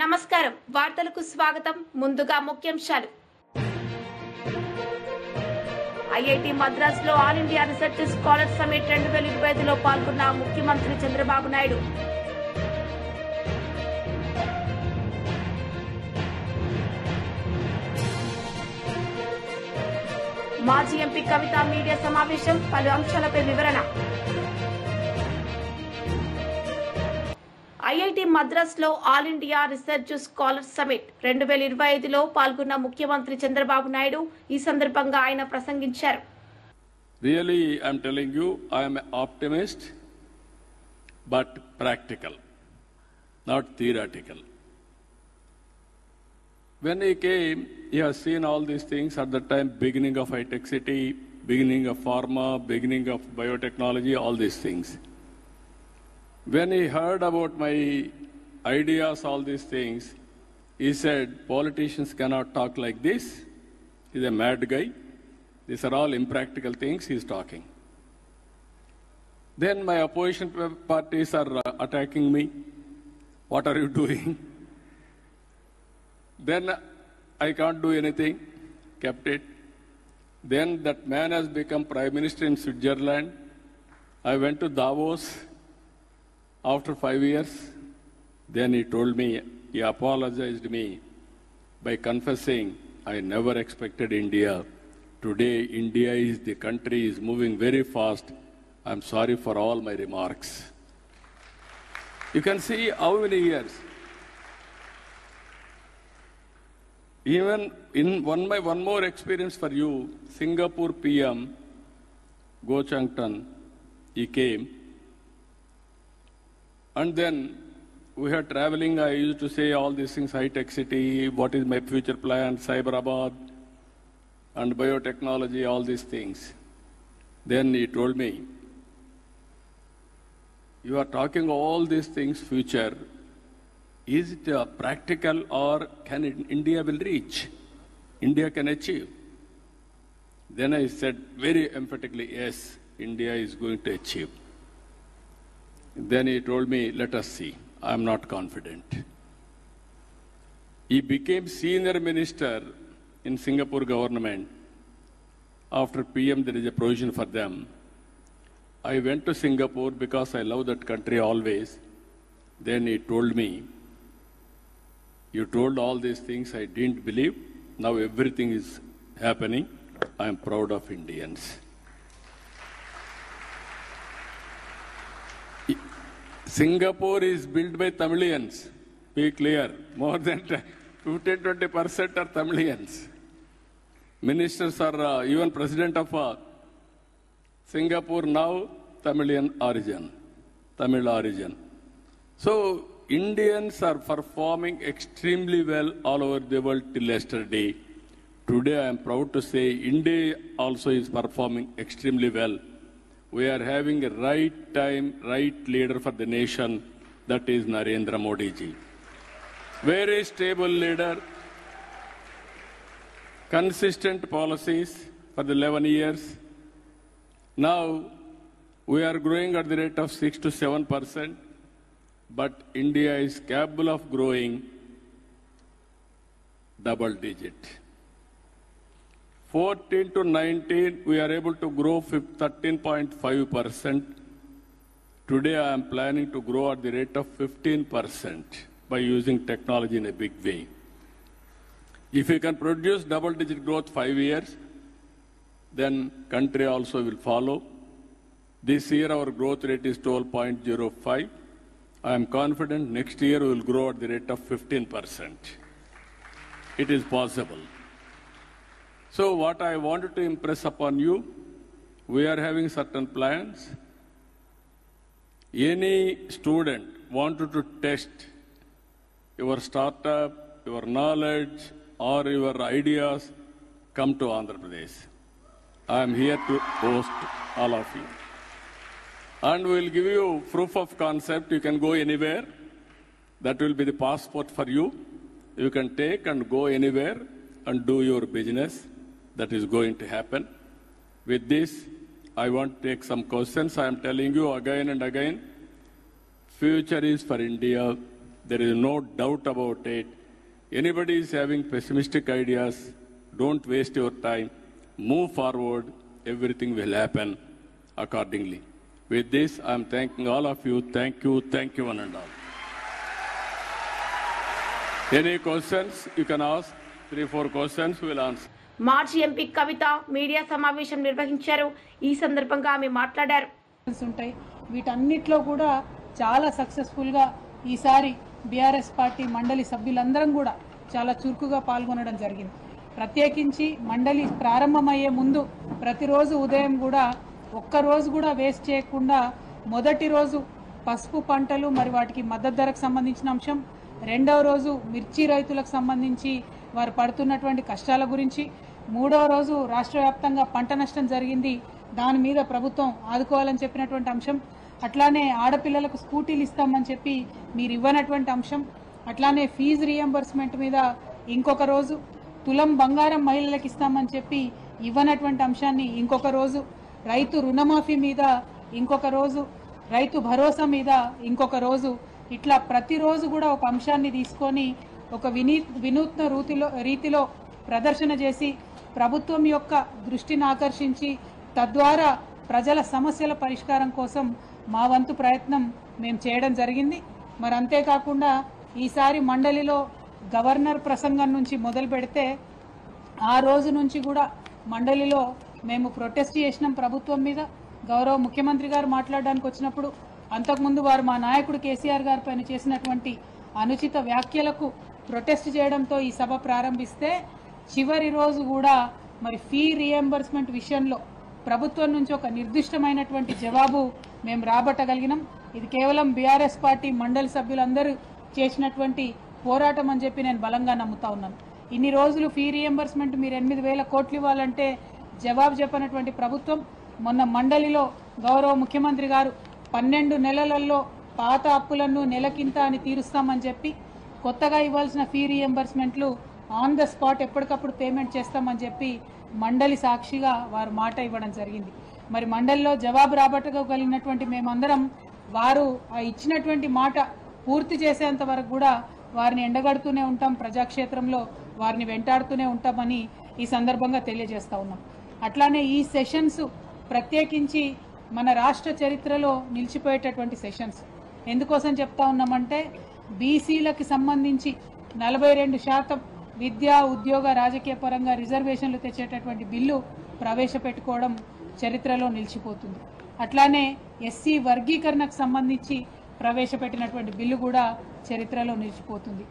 నమస్కారం వార్తలకు స్వాగతం ముందుగా ముఖ్యాంశాలు ఐఐటి మద్రాస్ లో all India research scholars summit 2025 లో పాల్గొన్న ముఖ్యమంత్రి చంద్రబాబు నాయుడు మాజీ ఎంపీ కవిత మీడియా సమావేశం పలు అంశాలపై వివరణ ఐఐటి మద్రాస్ లో all India research scholars summit 2025 లో పాల్గొన్న ముఖ్యమంత్రి చంద్రబాబు నాయుడు ఈ సందర్భంగా ఆయన ప్రసంగించారు. Really, I'm telling you, I am an optimist, but practical, not theoretical. When he came, he has seen all these things at the time, beginning of high-tech city, beginning of pharma, beginning of biotechnology, all these things. When he heard about my ideas, all these things, he said, politicians cannot talk like this. He's a mad guy. These are all impractical things he's talking. Then my opposition parties are attacking me. What are you doing? Then I can't do anything. Kept it. Then that man has become Prime Minister in Switzerland. I went to Davos. After 5 years, then he told me, he apologized me by confessing, I never expected India. Today, India is the country is moving very fast. I'm sorry for all my remarks. You can see how many years. Even in one more experience for you, Singapore PM, Goh Chang Tan, he came. And then we were traveling, I used to say all these things, high-tech city, what is my future plan, Cyberabad, and biotechnology, all these things. Then he told me, you are talking all these things, future. Is it practical or can India will reach? India can achieve. Then I said very emphatically, yes, India is going to achieve. Then he told me, let us see. I am not confident. He became senior minister in Singapore government. After PM, there is a provision for them. I went to Singapore because I love that country always. Then he told me, you told all these things I didn't believe. Now everything is happening. I am proud of Indians. Singapore is built by Tamilians. Be clear. More than 15-20% are Tamilians. Ministers are, even president of Singapore now, Tamil origin. So, Indians are performing extremely well all over the world till yesterday. Today, I am proud to say India also is performing extremely well. We are having a right time, right leader for the nation, that is Narendra Modi ji. Very stable leader, consistent policies for the 11 years. Now, we are growing at the rate of 6 to 7%, but India is capable of growing double digit. 14 to 19, we are able to grow 13.5%. Today, I am planning to grow at the rate of 15% by using technology in a big way. If we can produce double-digit growth 5 years, then country also will follow. This year, our growth rate is 12.05. I am confident next year we will grow at the rate of 15%. It is possible. So what I wanted to impress upon you, we are having certain plans. Any student wanted to test your startup, your knowledge, or your ideas, come to Andhra Pradesh. I am here to host all of you. And we will give you proof of concept. You can go anywhere. That will be the passport for you. You can take and go anywhere and do your business. That is going to happen. With this, I want to take some questions. I am telling you again and again, future is for India. There is no doubt about it. Anybody is having pessimistic ideas, don't waste your time. Move forward. Everything will happen accordingly. With this, I am thanking all of you. Thank you one and all. Any questions you can ask? 3-4 questions we will answer. మాజీ MP కవిత media సమావేశం నిర్వహించారు. ఈ సందర్భంగా ఆమె మాట్లాడారు. ఉంటాయి వీటన్నిటిలో కూడా చాలా సక్సెస్ఫుల్గా ఈసారి బీఆర్ఎస్ పార్టీ మండలి సభ్యులందరం కూడా చాలా చురుకుగా పాల్గొనడం జరిగింది. ప్రత్యేకించి మండలి ప్రారంభమయ్యే ముందు ప్రతిరోజు ఉదయం కూడా ఒక్కరోజు కూడా వేస్ట్ చేయకుండా మొదటి రోజు పసుపు పంటలు మరి వాటికి మద్దతు ధరకు సంబంధించిన అంశం, రెండవ రోజు మిర్చి రైతులకు సంబంధించి వారు పడుతున్నటువంటి కష్టాల గురించి, మూడవ రోజు రాష్ట్ర వ్యాప్తంగా పంట నష్టం జరిగింది, దాని మీద ప్రభుత్వం ఆదుకోవాలని చెప్పినటువంటి అంశం, అట్లానే ఆడపిల్లలకు స్కూటీలు ఇస్తామని చెప్పి మీరు ఇవ్వనటువంటి అంశం, అట్లానే ఫీజు రీఎంబర్స్మెంట్ మీద ఇంకొక రోజు, తులం బంగారం మహిళలకు ఇస్తామని చెప్పి ఇవ్వనటువంటి అంశాన్ని ఇంకొక రోజు, రైతు రుణమాఫీ మీద ఇంకొక రోజు, రైతు భరోసా మీద ఇంకొక రోజు, ఇట్లా ప్రతిరోజు కూడా ఒక అంశాన్ని తీసుకొని ఒక వినూత్న రీతిలో ప్రదర్శన చేసి ప్రభుత్వం యొక్క దృష్టిని ఆకర్షించి తద్వారా ప్రజల సమస్యల పరిష్కారం కోసం మా వంతు ప్రయత్నం మేము చేయడం జరిగింది. మరి అంతేకాకుండా ఈసారి మండలిలో గవర్నర్ ప్రసంగం నుంచి మొదలు పెడితే ఆ రోజు నుంచి కూడా మండలిలో మేము ప్రొటెస్ట్ చేసినాం ప్రభుత్వం మీద. గౌరవ ముఖ్యమంత్రి గారు మాట్లాడడానికి వచ్చినప్పుడు అంతకుముందు వారు మా నాయకుడు కేసీఆర్ గారి పైన చేసినటువంటి అనుచిత వ్యాఖ్యలకు ప్రొటెస్ట్ చేయడంతో ఈ సభ ప్రారంభిస్తే చివరి రోజు కూడా మరి ఫీ రీఎంబర్స్మెంట్ విషయంలో ప్రభుత్వం నుంచి ఒక నిర్దిష్టమైనటువంటి జవాబు మేము రాబట్టగలిగినాం. ఇది కేవలం బీఆర్ఎస్ పార్టీ మండలి సభ్యులందరూ చేసినటువంటి పోరాటం అని చెప్పి నేను బలంగా నమ్ముతా ఉన్నాను. ఇన్ని రోజులు ఫీ రీఎంబర్స్మెంట్ మీరు 8,000 కోట్లు ఇవ్వాలంటే జవాబు చెప్పినటువంటి ప్రభుత్వం మొన్న మండలిలో గౌరవ ముఖ్యమంత్రి గారు 12 నెలలలో పాత అప్పులను నెలకింత అని తీరుస్తామని చెప్పి కొత్తగా ఇవ్వాల్సిన ఫీ రీఎంబర్స్మెంట్లు ఆన్ ద స్పాట్ ఎప్పటికప్పుడు పేమెంట్ చేస్తామని చెప్పి మండలి సాక్షిగా వారు మాట ఇవ్వడం జరిగింది. మరి మండలిలో జవాబు రాబట్టగలిగినటువంటి మేమందరం వారు ఇచ్చినటువంటి మాట పూర్తి చేసేంత వరకు కూడా వారిని ఎండగడుతూనే ఉంటాం, ప్రజాక్షేత్రంలో వారిని వెంటాడుతూనే ఉంటామని ఈ సందర్భంగా తెలియజేస్తా ఉన్నాం. అట్లానే ఈ సెషన్స్ ప్రత్యేకించి మన రాష్ట్ర చరిత్రలో నిలిచిపోయేటటువంటి సెషన్స్. ఎందుకోసం చెప్తా ఉన్నామంటే బీసీలకు సంబంధించి 42% విద్యా ఉద్యోగ రాజకీయ పరంగా రిజర్వేషన్లు తెచ్చేటటువంటి బిల్లు ప్రవేశపెట్టుకోవడం చరిత్రలో నిలిచిపోతుంది. అట్లానే ఎస్సీ వర్గీకరణకు సంబంధించి ప్రవేశపెట్టినటువంటి బిల్లు కూడా చరిత్రలో నిలిచిపోతుంది.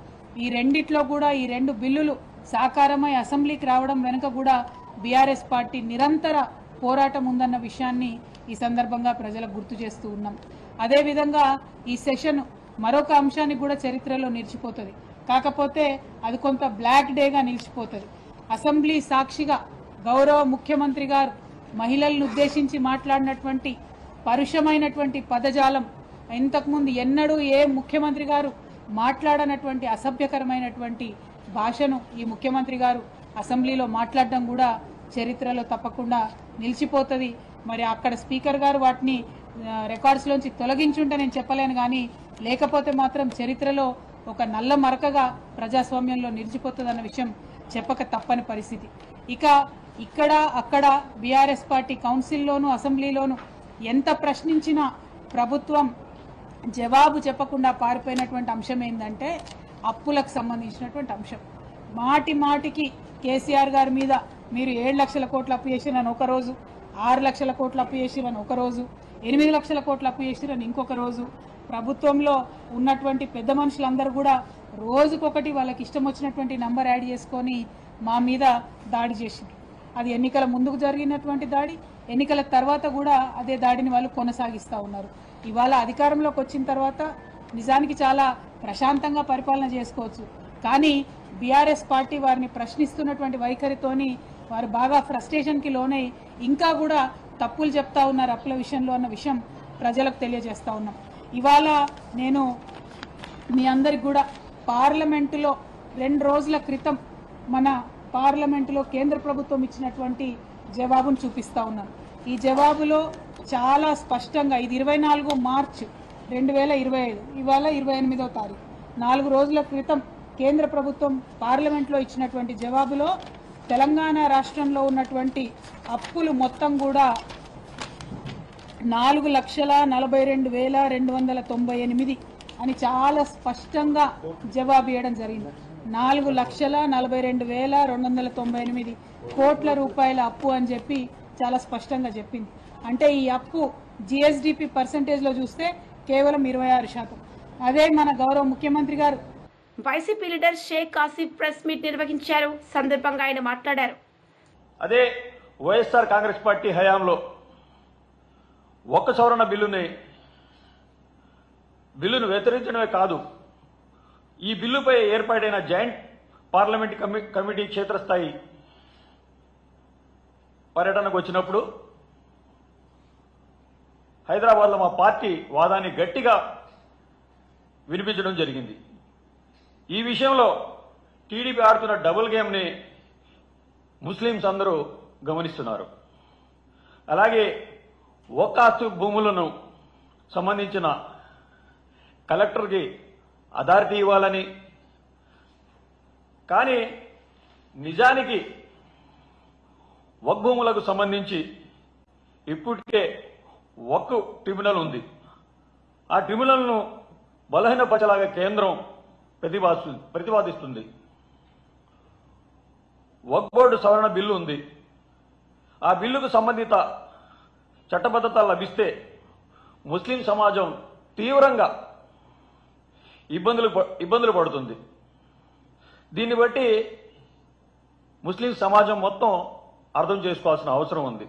ఈ రెండిట్లో కూడా ఈ 2 బిల్లులు సాకారమై అసెంబ్లీకి రావడం వెనుక కూడా బీఆర్ఎస్ పార్టీ నిరంతర పోరాటం ఉందన్న విషయాన్ని ఈ సందర్భంగా ప్రజలకు గుర్తు చేస్తూ ఉన్నాం. అదేవిధంగా ఈ సెషన్ మరొక అంశానికి కూడా చరిత్రలో నిలిచిపోతుంది. కాకపోతే అది కొంత బ్లాక్ డేగా నిలిచిపోతుంది. అసెంబ్లీ సాక్షిగా గౌరవ ముఖ్యమంత్రి గారు మహిళలను ఉద్దేశించి మాట్లాడినటువంటి పరుషమైనటువంటి పదజాలం ఇంతకుముందు ఎన్నడూ ఏ ముఖ్యమంత్రి గారు మాట్లాడనటువంటి అసభ్యకరమైనటువంటి భాషను ఈ ముఖ్యమంత్రి గారు అసెంబ్లీలో మాట్లాడడం కూడా చరిత్రలో తప్పకుండా నిలిచిపోతుంది. మరి అక్కడ స్పీకర్ గారు వాటిని రికార్డ్స్లోంచి తొలగించుంటే నేను చెప్పలేను, కానీ లేకపోతే మాత్రం చరిత్రలో ఒక నల్ల మరకగా ప్రజాస్వామ్యంలో నిలిచిపోతుందన్న విషయం చెప్పక తప్పని పరిస్థితి. ఇక ఇక్కడ అక్కడ బీఆర్ఎస్ పార్టీ కౌన్సిల్లోనూ అసెంబ్లీలోనూ ఎంత ప్రశ్నించినా ప్రభుత్వం జవాబు చెప్పకుండా పారిపోయినటువంటి అంశం ఏంటంటే అప్పులకు సంబంధించినటువంటి అంశం. మాటి మాటికి కేసీఆర్ గారి మీద మీరు 7 లక్షల కోట్లు అప్పు చేసిరని ఒకరోజు, 6 లక్షల కోట్లు అప్పు చేసిరని ఒకరోజు, 8 లక్షల కోట్లు అప్పు చేసిరని ఇంకొక రోజు, ప్రభుత్వంలో ఉన్నటువంటి పెద్ద మనుషులందరూ కూడా రోజుకొకటి వాళ్ళకి ఇష్టం వచ్చినటువంటి నంబర్ యాడ్ చేసుకొని మా మీద దాడి చేసింది. అది ఎన్నికల ముందుకు జరిగినటువంటి దాడి, ఎన్నికల తర్వాత కూడా అదే దాడిని వాళ్ళు కొనసాగిస్తూ ఉన్నారు. ఇవాళ అధికారంలోకి వచ్చిన తర్వాత నిజానికి చాలా ప్రశాంతంగా పరిపాలన చేసుకోవచ్చు, కానీ బీఆర్ఎస్ పార్టీ వారిని ప్రశ్నిస్తున్నటువంటి వైఖరితోని వారు బాగా ఫ్రస్ట్రేషన్కి లోనై ఇంకా కూడా తప్పులు చెప్తా ఉన్నారు అప్పుల విషయంలో అన్న విషయం ప్రజలకు తెలియజేస్తా ఉన్నాం. ఇవాళ నేను మీ అందరికి కూడా పార్లమెంటులో 2 రోజుల క్రితం మన పార్లమెంటులో కేంద్ర ప్రభుత్వం ఇచ్చినటువంటి జవాబును చూపిస్తా ఉన్నాను. ఈ జవాబులో చాలా స్పష్టంగా ఇది 24 మార్చి 2025, ఇవాళ 28వ తారీఖు, 4 రోజుల క్రితం కేంద్ర ప్రభుత్వం పార్లమెంట్లో ఇచ్చినటువంటి జవాబులో తెలంగాణ రాష్ట్రంలో ఉన్నటువంటి అప్పులు మొత్తం కూడా 4,42,298 అని చాలా స్పష్టంగా జవాబు ఇవ్వడం జరిగింది. 4,42,298 కోట్ల రూపాయల అప్పు అని చెప్పి చాలా స్పష్టంగా చెప్పింది. అంటే ఈ అప్పు జిఎస్డిపి పర్సెంటేజ్లో చూస్తే కేవలం 26%. అదే మన గౌరవ ముఖ్యమంత్రి గారు YCP leader Sheikh Asif press meet నిర్వహించారు. సందర్భంగా ఆయన మాట్లాడారు. అదే వైఎస్ఆర్ కాంగ్రెస్ పార్టీ హయాంలో ఒక్క సవరణ బిల్లును వ్యతిరేకించడమే కాదు, ఈ బిల్లుపై ఏర్పాటైన జాయింట్ పార్లమెంట్ కమిటీ క్షేత్రస్థాయి పర్యటనకు వచ్చినప్పుడు హైదరాబాద్లో మా పార్టీ వాదాన్ని గట్టిగా వినిపించడం జరిగింది. ఈ విషయంలో టీడీపీ ఆడుతున్న డబుల్ గేమ్ని ముస్లింస్ అందరూ గమనిస్తున్నారు. అలాగే వక్ఫ్ భూములను సంబంధించిన కలెక్టర్కి అథారిటీ ఇవ్వాలని, కానీ నిజానికి వక్ఫ్ భూములకు సంబంధించి ఇప్పటికే వక్ఫ్ ట్రిబ్యునల్ ఉంది. ఆ ట్రిబ్యునల్ను బలహీనపరచలాగా కేంద్రం ప్రతిపాదిస్తుంది. వక్ఫ్ బోర్డు సవరణ బిల్లు ఉంది. ఆ బిల్లుకు సంబంధిత చట్టబద్ధత లభిస్తే ముస్లిం సమాజం తీవ్రంగా ఇబ్బందులు పడుతుంది. దీన్ని బట్టి ముస్లిం సమాజం మొత్తం అర్థం చేసుకోవాల్సిన అవసరం ఉంది.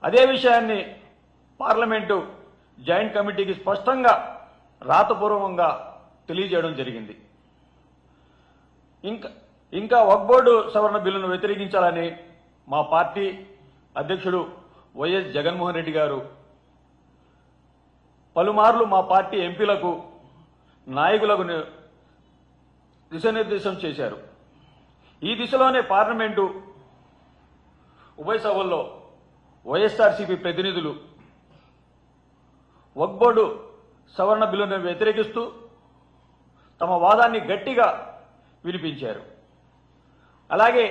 అదే విషయాన్ని పార్లమెంటు జాయింట్ కమిటీకి స్పష్టంగా రాతపూర్వకంగా తెలియజేయడం జరిగింది. ఇంకా వక్ఫ్ బోర్డు సవరణ బిల్లును వ్యతిరేకించాలని మా పార్టీ అధ్యక్షుడు వైఎస్ జగన్మోహన్ రెడ్డి గారు పలుమార్లు మా పార్టీ ఎంపీలకు, నాయకులకు దిశానిర్దేశం చేశారు. ఈ దిశలోనే పార్లమెంటు ఉభయ సభల్లో వైఎస్ఆర్సీపీ ప్రతినిధులు వక్ఫ్ బోర్డు సవరణ బిల్లును వ్యతిరేకిస్తూ తమ వాదాన్ని గట్టిగా వినిపించారు. అలాగే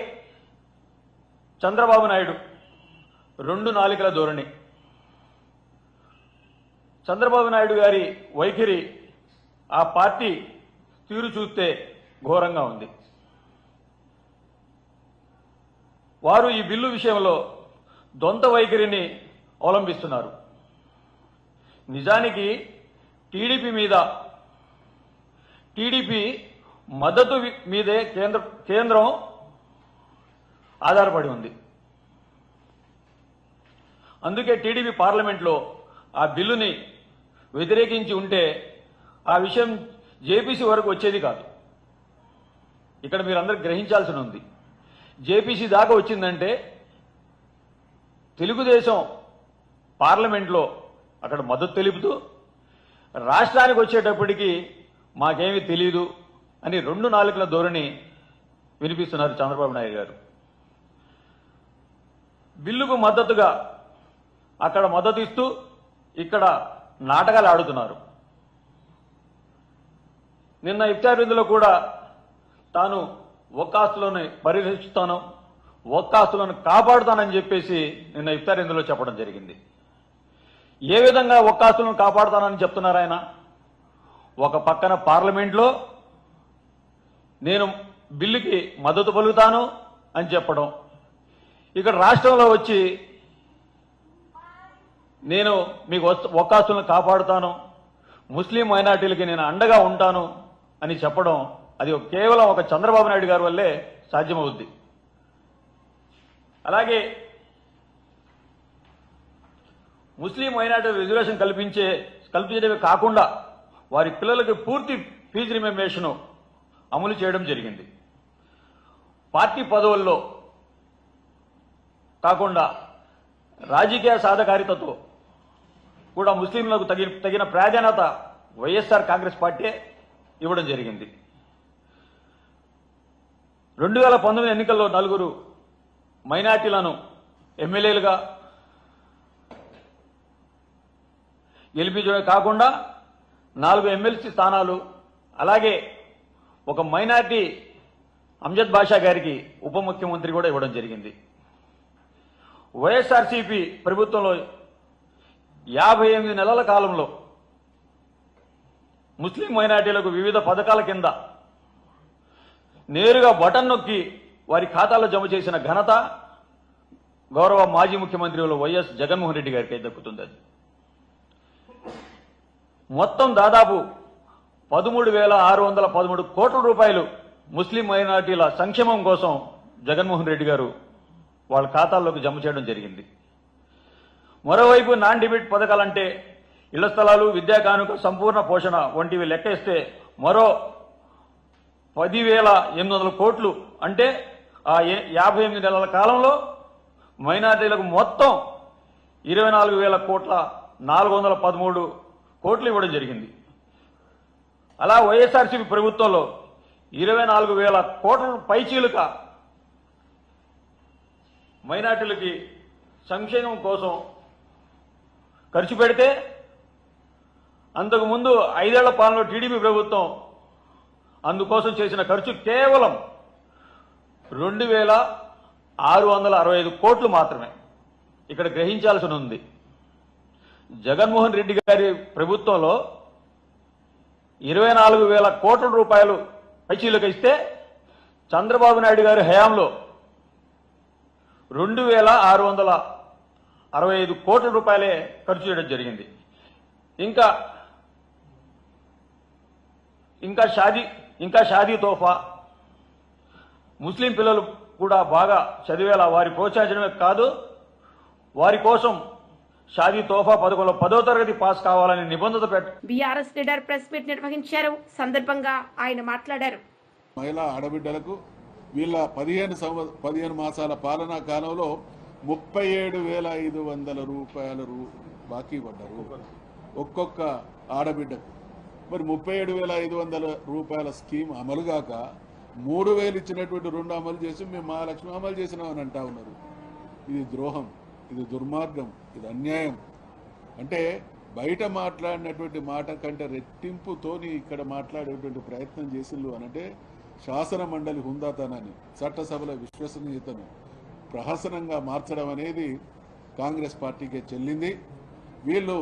చంద్రబాబు నాయుడు 2 నాలుకల ధోరణి, చంద్రబాబు నాయుడు గారి వైఖరి, ఆ పార్టీ తీరు చూస్తే ఘోరంగా ఉంది. వారు ఈ బిల్లు విషయంలో ద్వంద్వ వైఖరిని అవలంబిస్తున్నారు. నిజానికి టీడీపీ మద్దతు మీదే కేంద్రం ఆధారపడి ఉంది. అందుకే టీడీపీ పార్లమెంట్లో ఆ బిల్లుని వ్యతిరేకించి ఉంటే ఆ విషయం జేపీసీ వరకు వచ్చేది కాదు. ఇక్కడ మీరందరూ గ్రహించాల్సి ఉంది. జేపీసీ దాకా వచ్చిందంటే తెలుగుదేశం పార్లమెంట్లో అక్కడ మద్దతు తెలుపుతూ రాష్ట్రానికి వచ్చేటప్పటికి మాకేమీ తెలియదు అని 2 నాలుకల ధోరణి వినిపిస్తున్నారు చంద్రబాబు నాయుడు గారు. బిల్లుకు మద్దతుగా అక్కడ మద్దతు ఇస్తూ ఇక్కడ నాటకాలు ఆడుతున్నారు. నిన్న ఇఫ్తార్ విందులో కూడా తాను వక్ఫ్లను పరిరక్షిస్తాను, వక్ఫ్లను కాపాడుతానని చెప్పేసి నిన్న ఇఫ్తార్ విందులో చెప్పడం జరిగింది. ఏ విధంగా వక్ఫ్లను కాపాడుతానని చెప్తున్నారు ఆయన? ఒక పక్కన పార్లమెంట్లో నేను బిల్లుకి మద్దతు పలుకుతాను అని చెప్పడం, ఇక్కడ రాష్ట్రంలో వచ్చి నేను మీకు వక్ఫ్లను కాపాడుతాను, ముస్లిం మైనార్టీలకి నేను అండగా ఉంటాను అని చెప్పడం, అది కేవలం ఒక చంద్రబాబు నాయుడు గారి వల్లే సాధ్యమవుద్ది. అలాగే ముస్లిం మైనార్టీ రిజర్వేషన్ కల్పించడమే కాకుండా వారి పిల్లలకి పూర్తి ఫీజు రిమెంబర్షన్ అమలు చేయడం జరిగింది. పార్టీ పదవుల్లో కాకుండా రాజకీయ సాధకారితతో కూడా ముస్లింలకు తగిన ప్రాధాన్యత వైఎస్ఆర్ కాంగ్రెస్ పార్టీ ఇవ్వడం జరిగింది. 2019 ఎన్నికల్లో 4 మైనార్టీలను ఎమ్మెల్యేలుగా గెలిపించడమే కాకుండా 4 ఎమ్మెల్సీ స్థానాలు అలాగే ఒక మైనార్టీ అమ్జద్ బాషా గారికి ఉప ముఖ్యమంత్రి కూడా ఇవ్వడం జరిగింది. వైఎస్ఆర్సీపీ ప్రభుత్వంలో 58 నెలల కాలంలో ముస్లిం మైనార్టీలకు వివిధ పథకాల కింద నేరుగా బటన్ నొక్కి వారి ఖాతాలో జమ చేసిన ఘనత గౌరవ మాజీ ముఖ్యమంత్రి వైఎస్ జగన్మోహన్ రెడ్డి గారికి దక్కుతుంది. మొత్తం దాదాపు 13,613 కోట్ల రూపాయలు ముస్లిం మైనార్టీల సంక్షేమం కోసం జగన్మోహన్ రెడ్డి గారు వాళ్ళ ఖాతాల్లోకి జమ చేయడం జరిగింది. మరోవైపు నాన్ డిబిట్ పథకాలంటే ఇళ్ల స్థలాలు, విద్యా కానుక, సంపూర్ణ పోషణ వంటివి లెక్కేస్తే మరో 10,800 కోట్లు, అంటే ఆ 58 నెలల కాలంలో మైనార్టీలకు మొత్తం 24,413 కోట్లు ఇవ్వడం జరిగింది. అలా వైఎస్ఆర్సీపీ ప్రభుత్వంలో 24,000 కోట్ల పైచీలుక మైనార్టీలకి సంక్షేమం కోసం ఖర్చు పెడితే, అంతకుముందు 5 ఏళ్ల పాలనలో టీడీపీ ప్రభుత్వం అందుకోసం చేసిన ఖర్చు కేవలం 2,665 కోట్లు మాత్రమే. ఇక్కడ గ్రహించాల్సి ఉంది, జగన్మోహన్ రెడ్డి గారి ప్రభుత్వంలో 24,000 కోట్ల రూపాయలు పైచీలకు ఇస్తే చంద్రబాబు నాయుడు గారి హయాంలో 2,665 కోట్ల రూపాయలే ఖర్చు చేయడం జరిగింది. ఇంకా షాదీ తోఫా, ముస్లిం పిల్లలు కూడా బాగా చదివేలా వారి ప్రోత్సహించడమే కాదు, వారి కోసం షాదీ తోఫా పథకంలో 10వ తరగతి పాస్ కావాలని నిబంధన బీఆర్ఎస్ లీడర్ ప్రెస్ మీట్ నిర్వహించారు. సందర్భంగా ఆయన మాట్లాడారు. మహిళా ఆడబిడ్డలకు వీళ్ళ 15 మాసాల పాలనా కాలంలో 37,500 రూపాయలు బాకీ పడ్డారు ఒక్కొక్క ఆడబిడ్డకు. మరి 37,500 రూపాయల స్కీమ్ అమలుగాక 3,000 ఇచ్చినటువంటి 2 అమలు చేసి మేము మహాలక్ష్మి అమలు చేసినామని అంటా ఉన్నారు. ఇది ద్రోహం, ఇది దుర్మార్గం, ఇది అన్యాయం. అంటే బయట మాట్లాడినటువంటి మాట కంటే రెట్టింపుతోని ఇక్కడ మాట్లాడేటువంటి ప్రయత్నం చేసిల్లు అనంటే శాసన మండలి హుందాతనాన్ని, చట్టసభల విశ్వసనీయతను ప్రహసనంగా మార్చడం అనేది కాంగ్రెస్ పార్టీకే చెల్లింది. వీళ్ళు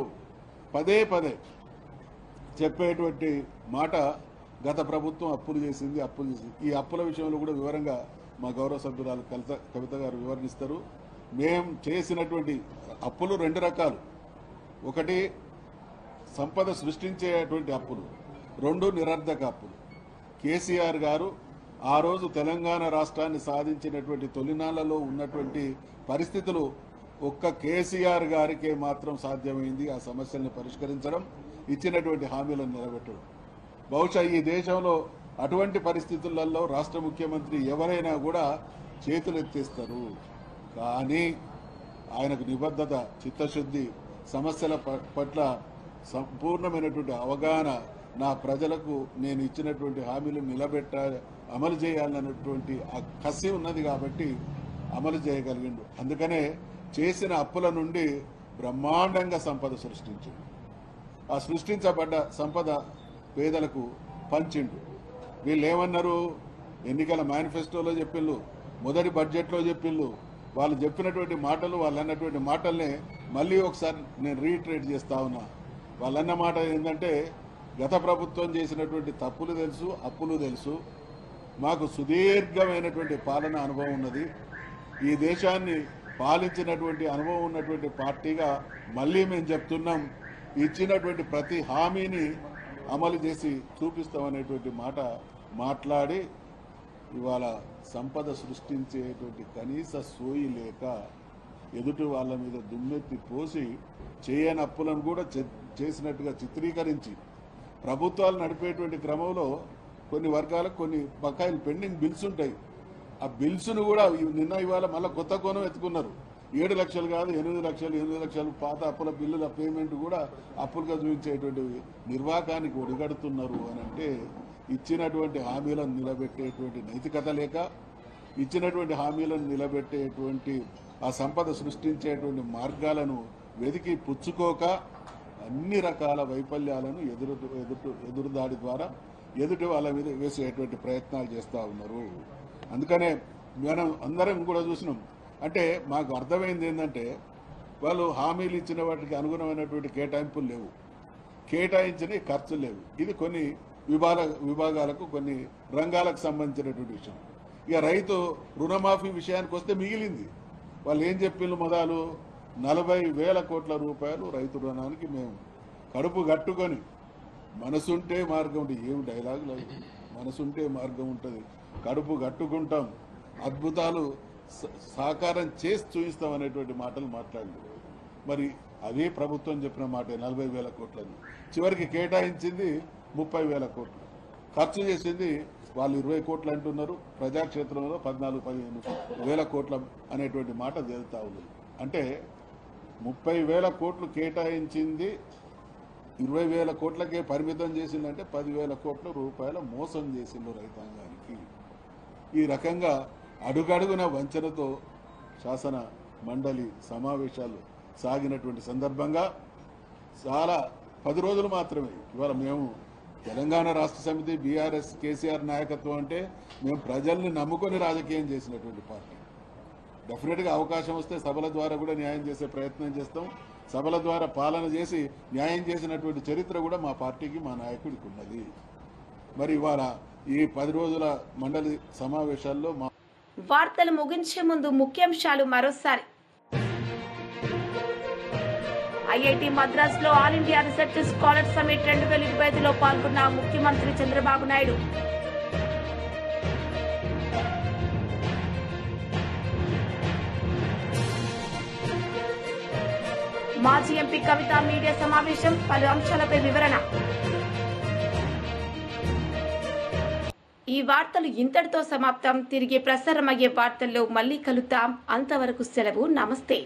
పదే చెప్పేటువంటి మాట గత ప్రభుత్వం అప్పులు చేసింది. ఈ అప్పుల విషయంలో కూడా వివరంగా మా గౌరవ సభ్యురాలు కవిత గారు వివరణిస్తారు. మేం చేసినటువంటి అప్పులు 2 రకాలు. ఒకటి సంపద సృష్టించేటువంటి అప్పులు, 2 నిరర్ధక అప్పులు. కేసీఆర్ గారు ఆ రోజు తెలంగాణ రాష్ట్రాన్ని సాధించినటువంటి తొలినాళ్లలో ఉన్నటువంటి పరిస్థితులు ఒక్క కేసీఆర్ గారికే మాత్రం సాధ్యమైంది ఆ సమస్యల్ని పరిష్కరించడం, ఇచ్చినటువంటి హామీలను నిలబెట్టడం. బహుశా ఈ దేశంలో అటువంటి పరిస్థితులలో రాష్ట్ర ముఖ్యమంత్రి ఎవరైనా కూడా చేతులెత్తేస్తారు. కానీ ఆయనకు నిబద్ధత, చిత్తశుద్ధి, సమస్యల పట్ల సంపూర్ణమైనటువంటి అవగాహన, నా ప్రజలకు నేను ఇచ్చినటువంటి హామీలు అమలు చేయాలన్నటువంటి ఆ కసి ఉన్నది కాబట్టి అమలు చేయగలిగిండు. అందుకనే చేసిన అప్పుల నుండి బ్రహ్మాండంగా సంపద సృష్టించిండు. ఆ సృష్టించబడ్డ సంపద పేదలకు పంచిండు. వీళ్ళు ఏమన్నారు? ఎన్నికల మేనిఫెస్టోలో చెప్పిళ్ళు, మొదటి బడ్జెట్లో చెప్పిళ్ళు. వాళ్ళు చెప్పినటువంటి మాటలు, వాళ్ళు అన్నటువంటి మాటల్నే మళ్ళీ ఒకసారి నేను రీట్రేట్ చేస్తా ఉన్నా. వాళ్ళన్న మాట ఏంటంటే, గత ప్రభుత్వం చేసినటువంటి తప్పులు తెలుసు, అప్పులు తెలుసు, మాకు సుదీర్ఘమైనటువంటి పాలన అనుభవం ఉన్నది, ఈ దేశాన్ని పాలించినటువంటి అనుభవం ఉన్నటువంటి పార్టీగా మళ్ళీ మేము చెప్తున్నాం, ఇచ్చినటువంటి ప్రతి హామీని అమలు చేసి చూపిస్తామనేటువంటి మాట మాట్లాడి ఇవాళ సంపద సృష్టించేటువంటి కనీస సోయి లేక ఎదుటి వాళ్ళ మీద దుమ్మెత్తి పోసి చేయని అప్పులను కూడా చేసినట్టుగా చిత్రీకరించి ప్రభుత్వాలు నడిపేటువంటి క్రమంలో కొన్ని వర్గాలకు కొన్ని బకాయిలు పెండింగ్ బిల్స్ ఉంటాయి. ఆ బిల్స్ను కూడా నిన్న ఇవాళ మళ్ళీ కొత్త కోణం ఎత్తుకున్నారు. 7 లక్షలు కాదు 8 లక్షలు పాత అప్పుల బిల్లుల పేమెంట్ కూడా అప్పులుగా చూపించేటువంటి నిర్వాకానికి ఒడిగడుతున్నారు అని అంటే, ఇచ్చినటువంటి హామీలను నిలబెట్టేటువంటి నైతికత లేక, ఇచ్చినటువంటి హామీలను నిలబెట్టేటువంటి ఆ సంపద సృష్టించేటువంటి మార్గాలను వెతికి పుచ్చుకోక అన్ని రకాల వైఫల్యాలను ఎదురుదాడి ద్వారా ఎదుటి వాళ్ళ మీద వేసేటువంటి ప్రయత్నాలు చేస్తూ ఉన్నారు. అందుకనే మనం అందరం కూడా చూసినాం. అంటే మాకు అర్థమైంది ఏంటంటే వాళ్ళు హామీలు ఇచ్చిన వాటికి అనుగుణమైనటువంటి కేటాయింపులు లేవు, కేటాయించిన ఖర్చులు లేవు. ఇది కొన్ని విభాగాలకు కొన్ని రంగాలకు సంబంధించినటువంటి విషయం. ఇక రైతు రుణమాఫీ విషయానికి వస్తే మిగిలింది. వాళ్ళు ఏం చెప్పిండ్రు మొదలు 40,000 కోట్ల రూపాయలు రైతు రుణానికి మేము కడుపు కట్టుకొని మనసుంటే మార్గం ఉంటుంది. ఏమి డైలాగ్ లేదు, మనసుంటే మార్గం ఉంటుంది, కడుపు కట్టుకుంటాం, అద్భుతాలు సాకారం చేసి చూపిస్తాం అనేటువంటి మాటలు మాట్లాడింది. మరి అదే ప్రభుత్వం చెప్పిన మాట 40,000 కోట్లని చివరికి కేటాయించింది 30,000 కోట్లు, ఖర్చు చేసింది వాళ్ళు 20 కోట్లు అంటున్నారు. ప్రజాక్షేత్రంలో 14-15,000 కోట్ల అనేటువంటి మాట తేలుతా ఉంది. అంటే 30,000 కోట్లు కేటాయించింది 20,000 కోట్లకే పరిమితం చేసిందంటే 10,000 కోట్ల రూపాయల మోసం చేసిండు రైతాంగానికి. ఈ రకంగా అడుగడుగున వంచనతో శాసన మండలి సమావేశాలు సాగినటువంటి సందర్భంగా చాలా 10 రోజులు మాత్రమే. ఇవాళ మేము తెలంగాణ రాష్ట్ర సమితి బీఆర్ఎస్ కేసీఆర్ నాయకత్వం అంటే మేము ప్రజల్ని నమ్ముకొని రాజకీయం చేసినటువంటి పార్టీ. డెఫినెట్గా అవకాశం వస్తే సభల ద్వారా కూడా న్యాయం చేసే ప్రయత్నం చేస్తాం. సభల ద్వారా పాలన చేసి న్యాయం చేసినటువంటి చరిత్ర కూడా మా పార్టీకి, మా నాయకుడికి ఉన్నది. మరి ఇవాళ ఈ 10 రోజుల మండలి సమావేశాల్లో వార్తలు ముగించే ముందు ముఖ్యాంశాలు మరోసారి. ఐఐటి మద్రాస్ లో all India research scholar summit 2025లో పాల్గొన్న ముఖ్యమంత్రి చంద్రబాబు నాయుడు. మాజీ ఎంపీ కవిత మీడియా సమావేశం, పలు అంశాలపై వివరణ. ఈ వార్తలు ఇంతటితో సమాప్తం. తిరిగి ప్రసారమయ్యే వార్తల్లో మళ్ళీ కలుద్దాం. అంతవరకు సెలవు. నమస్తే.